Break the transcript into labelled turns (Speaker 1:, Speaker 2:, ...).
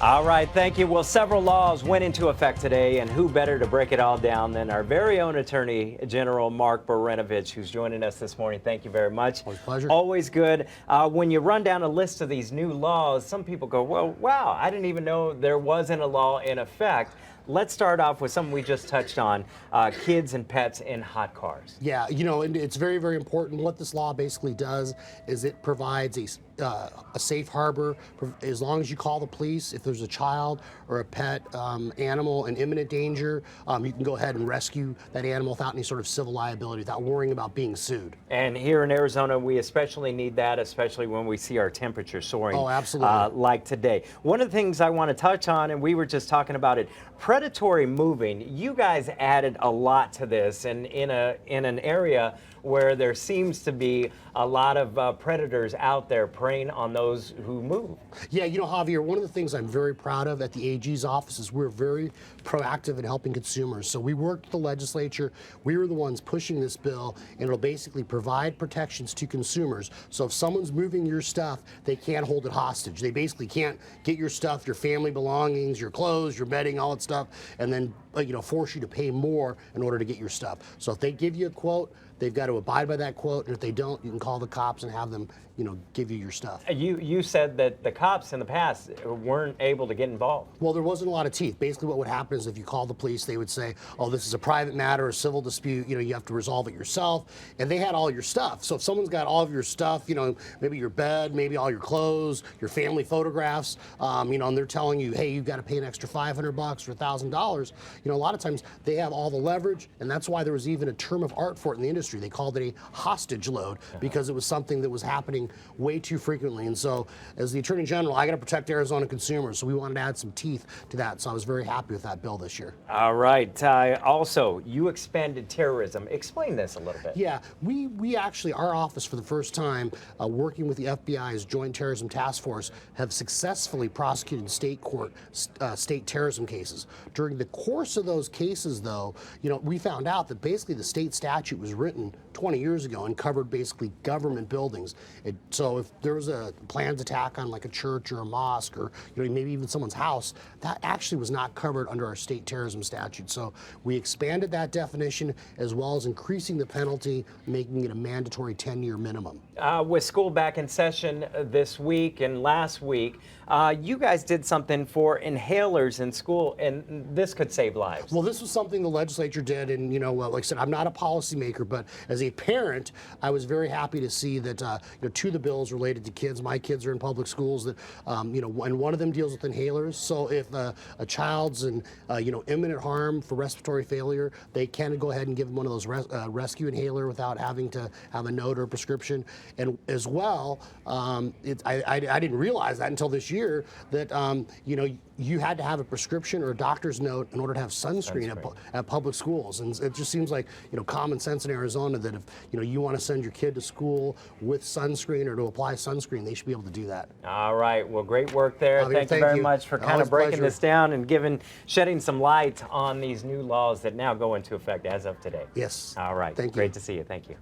Speaker 1: All right, thank you. Well, several laws went into effect today, and who better to break it all down than our very own Attorney General Mark Brnovich, who's joining us this morning. Thank you very much.
Speaker 2: Always a pleasure.
Speaker 1: Always good. When you run down a list of these new laws, some people go, well, wow, I didn't even know there wasn't a law in effect. Let's start off with something we just touched on, kids and pets in hot cars.
Speaker 2: Yeah, and it's very, very important. What this law basically does is it provides a safe harbor as long as you call the police. If there's a child or a pet animal in imminent danger, you can go ahead and rescue that animal without any sort of civil liability, without worrying about being sued.
Speaker 1: And here in Arizona, we especially need that, especially when we see our temperature soaring.
Speaker 2: Oh, absolutely.
Speaker 1: Like today. One of the things I want to touch on, and we were just talking about it, predatory moving. You guys added a lot to this, and in an area where there seems to be a lot of predators out there preying on those who move.
Speaker 2: Yeah, Javier, one of the things I'm very proud of at the AG's office is we're very proactive in helping consumers. So we worked with the legislature. We were the ones pushing this bill, and it'll basically provide protections to consumers. So if someone's moving your stuff, they can't hold it hostage. They basically can't get your stuff, your family belongings, your clothes, your bedding, all that stuff, and then force you to pay more in order to get your stuff. So if they give you a quote, they've got to abide by that quote, and if they don't, you can call the cops and have them, give you your stuff.
Speaker 1: You said that the cops in the past weren't able to get involved.
Speaker 2: Well, there wasn't a lot of teeth. Basically, what would happen is if you called the police, they would say, oh, this is a private matter, a civil dispute, you have to resolve it yourself, and they had all your stuff. So if someone's got all of your stuff, maybe your bed, maybe all your clothes, your family photographs, and they're telling you, hey, you've got to pay an extra $500 or $1,000, a lot of times they have all the leverage, and that's why there was even a term of art for it in the industry. They called it a hostage load because it was something that was happening way too frequently. And so as the Attorney General, I got to protect Arizona consumers, so we wanted to add some teeth to that. So I was very happy with that bill this year.
Speaker 1: All right. Also, you expanded terrorism. Explain this a little bit.
Speaker 2: Yeah, we actually, our office for the first time, working with the FBI's Joint Terrorism Task Force, have successfully prosecuted state court state terrorism cases. During the course of those cases, though, we found out that basically the state statute was written 20 years ago and covered basically government buildings. So if there was a planned attack on like a church or a mosque or maybe even someone's house, that actually was not covered under our state terrorism statute. So we expanded that definition as well as increasing the penalty, making it a mandatory 10-year minimum.
Speaker 1: With school back in session this week and last week, you guys did something for inhalers in school, and this could save lives.
Speaker 2: Well, this was something the legislature did, and like I said, I'm not a policymaker, but as a parent, I was very happy to see that two of the bills related to kids. My kids are in public schools, that and one of them deals with inhalers. So if a child's in imminent harm for respiratory failure, they can go ahead and give them one of those rescue inhaler without having to have a note or a prescription. And as well, I didn't realize that until this year that you had to have a prescription or a doctor's note in order to have sunscreen. At public schools. And it just seems like common sense in Arizona that if you want to send your kid to school with sunscreen or to apply sunscreen, they should be able to do that.
Speaker 1: All right. Well, great work there.
Speaker 2: Javier,
Speaker 1: Thank you very much for kind of breaking this down and shedding some light on these new laws that now go into effect as of today.
Speaker 2: Yes.
Speaker 1: All right.
Speaker 2: Thank you.
Speaker 1: Great to see you. Thank you.